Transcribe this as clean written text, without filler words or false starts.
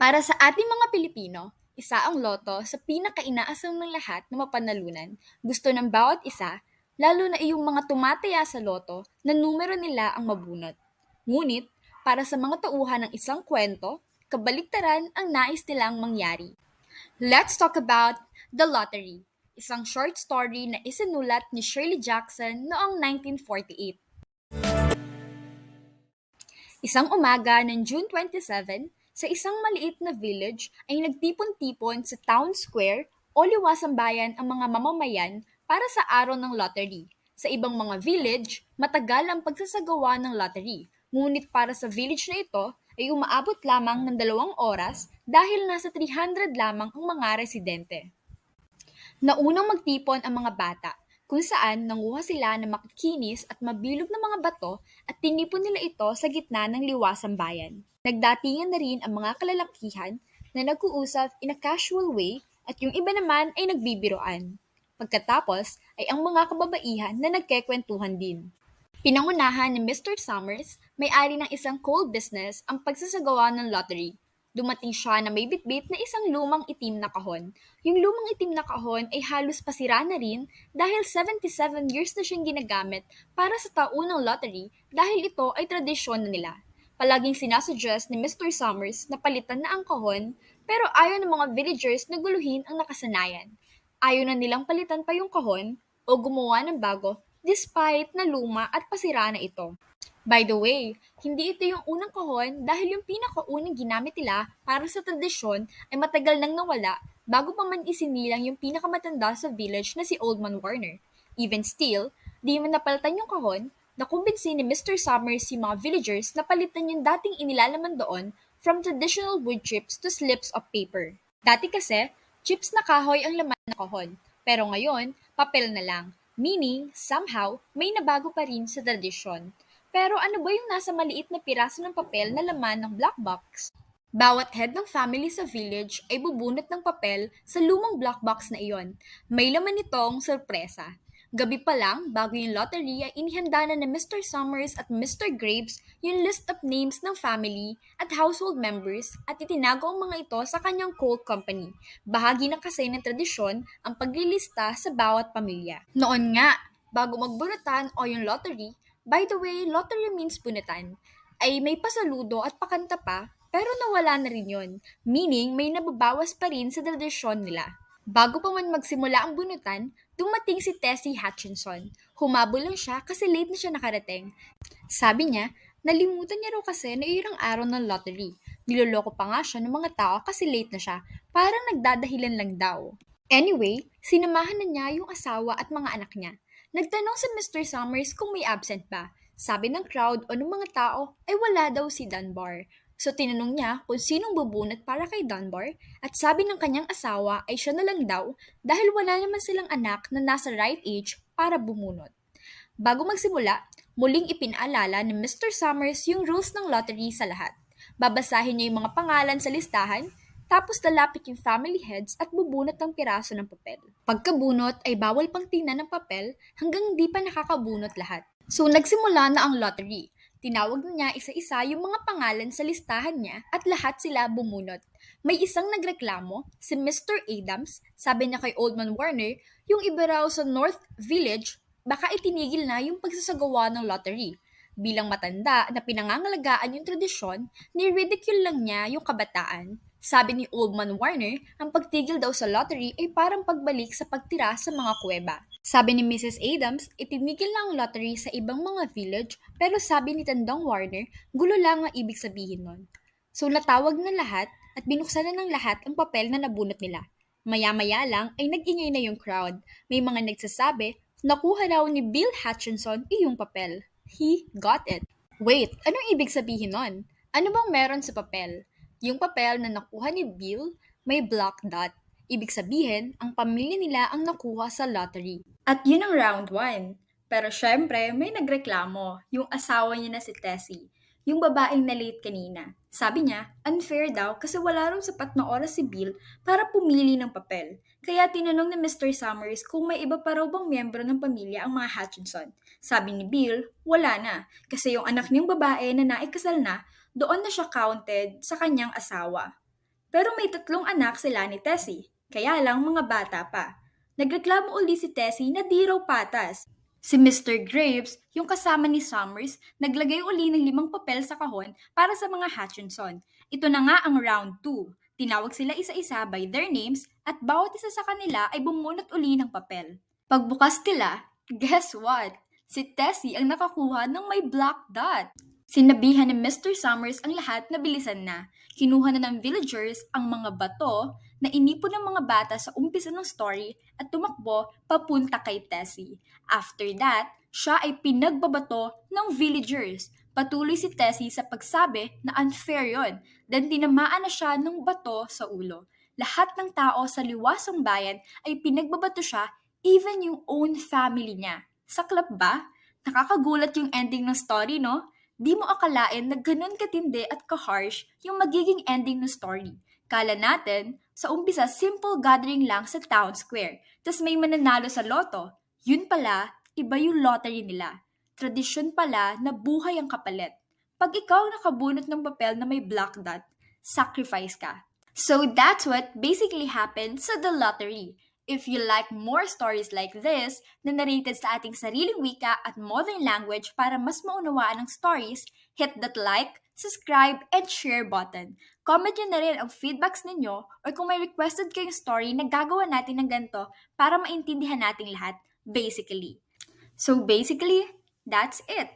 Para sa ating mga Pilipino, isa ang loto sa pinaka-inaasam ng lahat na mapanalunan. Gusto ng bawat isa, lalo na iyong mga tumataya sa loto, na numero nila ang mabunot. Ngunit, para sa mga tauhan ng isang kwento, kabaliktaran ang nais nilang mangyari. Let's talk about The Lottery, isang short story na isinulat ni Shirley Jackson noong 1948. Isang umaga ng June 27, sa isang maliit na village ay nagtipon-tipon sa town square o liwasang bayan ang mga mamamayan para sa araw ng lottery. Sa ibang mga village, matagal ang pagsasagawa ng lottery. Ngunit para sa village na ito ay umaabot lamang ng 2 oras dahil nasa 300 lamang ang mga residente. Naunang magtipon ang mga bata, kung saan nanguha sila ng makikinis at mabilog na mga bato at tinipon nila ito sa gitna ng liwasang bayan. Nagdatingan na rin ang mga kalalakihan na nag-uusap in a casual way at yung iba naman ay nagbibiroan. Pagkatapos ay ang mga kababaihan na nagkekwentuhan din. Pinangunahan ni Mr. Summers, may-ari ng isang coal business, ang pagsasagawa ng lottery. Dumating siya na may bitbit na isang lumang itim na kahon. Yung lumang itim na kahon ay halos pasira na rin dahil 77 years na siyang ginagamit para sa taunang lottery dahil ito ay tradisyon na nila. Palaging sinasuggest ni Mr. Summers na palitan na ang kahon, pero ayaw ng mga villagers na guluhin ang nakasanayan. Ayaw na nilang palitan pa yung kahon o gumawa ng bago despite na luma at pasira na ito. By the way, hindi ito yung unang kahon dahil yung pinakaunang ginamit nila para sa tradisyon ay matagal nang nawala bago pa man isinilang yung pinakamatanda sa village na si Old Man Warner. Even still, di man napalitan yung kahon, nakumbinsi ni Mr. Summers yung mga villagers na palitan yung dating inilalaman doon from traditional wood chips to slips of paper. Dati kasi, chips na kahoy ang laman ng kahon, pero ngayon, papel na lang. Meaning, somehow, may nabago pa rin sa tradisyon. Pero ano ba yung nasa maliit na piraso ng papel na laman ng black box? Bawat head ng family sa village ay bubunot ng papel sa lumang black box na iyon. May laman nitong sorpresa. Gabi pa lang, bago yung lottery ay inihanda na ni Mr. Summers at Mr. Graves yung list of names ng family at household members at itinago ang mga ito sa kanyang coal company. Bahagi na kasi ng tradisyon ang paglilista sa bawat pamilya. Noon nga, bago magbunutan o yung lottery, by the way, lottery means bunutan, ay may pasaludo at pakanta pa, pero nawala na rin yun. Meaning, may nababawas pa rin sa tradisyon nila. Bago pa man magsimula ang bunutan, dumating si Tessie Hutchinson. Humabol lang siya kasi late na siya nakarating. Sabi niya, nalimutan niya raw kasi na iyon ang araw ng lottery. Niloloko pa nga siya ng mga tao kasi late na siya. Parang nagdadahilan lang daw. Anyway, sinamahan na niya yung asawa at mga anak niya. Nagtanong si Mr. Summers kung may absent ba. Sabi ng crowd o ng mga tao ay wala daw si Dunbar. So tinanong niya kung sinong bubunot para kay Dunbar at sabi ng kanyang asawa ay siya na lang daw dahil wala naman silang anak na nasa right age para bumunot. Bago magsimula, muling ipinaalala ni Mr. Summers yung rules ng lottery sa lahat. Babasahin niya yung mga pangalan sa listahan, tapos lalapit yung family heads at bubunot ng piraso ng papel. Pagkabunot ay bawal pang tingnan ng papel hanggang di pa nakakabunot lahat. So nagsimula na ang lottery. Tinawag niya isa-isa yung mga pangalan sa listahan niya at lahat sila bumunot. May isang nagreklamo, si Mr. Adams, sabi niya kay Old Man Warner, yung iba raw sa North Village, baka itinigil na yung pagsasagawa ng lottery. Bilang matanda na pinangangalagaan yung tradisyon, ni-ridicule lang niya yung kabataan. Sabi ni Old Man Warner, ang pagtigil daw sa lottery ay parang pagbalik sa pagtira sa mga kuweba. Sabi ni Mrs. Adams, itinigil na ang lottery sa ibang mga village, pero sabi ni Tandang Warner, gulo lang ang ibig sabihin nun. So natawag na lahat at binuksan na ng lahat ang papel na nabunot nila. Maya-maya lang ay nag-ingay na yung crowd. May mga nagsasabi, nakuha raw ni Bill Hutchinson iyong papel. He got it. Wait, anong ibig sabihin nun? Ano bang meron sa papel? Yung papel na nakuha ni Bill, may black dot. Ibig sabihin, ang pamilya nila ang nakuha sa lottery. At yun ang round 1. Pero syempre, may nagreklamo, yung asawa niya na si Tessie, yung babaeng na late kanina. Sabi niya, unfair daw kasi wala raw sapat na oras si Bill para pumili ng papel. Kaya tinanong ni Mr. Summers kung may iba pa raw bang miyembro ng pamilya ang mga Hutchinson. Sabi ni Bill, wala na, kasi yung anak niyang babae na naikasal na, doon na siya counted sa kanyang asawa. Pero may tatlong anak sila ni Tessie, kaya lang mga bata pa. Nagreklamo uli si Tessie na di raw patas. Si Mr. Graves, yung kasama ni Summers, naglagay uli ng 5 papel sa kahon para sa mga Hutchinson. Ito na nga ang round 2. Tinawag sila isa-isa by their names at bawat isa sa kanila ay bumunot uli ng papel. Pagbukas nila, guess what? Si Tessie ang nakakuha ng may black dot. Sinabihan ni Mr. Summers ang lahat na bilisan na. Kinuha na ng villagers ang mga bato na inipon ng mga bata sa umpisa ng story at tumakbo papunta kay Tessie. After that, siya ay pinagbabato ng villagers. Patuloy si Tessie sa pagsabi na unfair yon, then tinamaan na siya ng bato sa ulo. Lahat ng tao sa liwasang bayan ay pinagbabato siya, even yung own family niya. Saklap ba? Nakakagulat yung ending ng story, no? Di mo akalain na ganun katindi at ka-harsh yung magiging ending ng story. Kala natin, sa umpisa simple gathering lang sa town square, tas may mananalo sa loto. Yun pala, iba yung lottery nila. Tradisyon pala na buhay ang kapalit. Pag ikaw nakabunot ng papel na may black dot, sacrifice ka. So that's what basically happened sa the lottery. If you like more stories like this na narrated sa ating sariling wika at modern language para mas maunawaan ang stories, hit that like, subscribe, and share button. Comment nyo na rin ang feedbacks ninyo or kung may requested kayong story na gagawa natin ng ganito para maintindihan nating lahat, basically. So basically, that's it.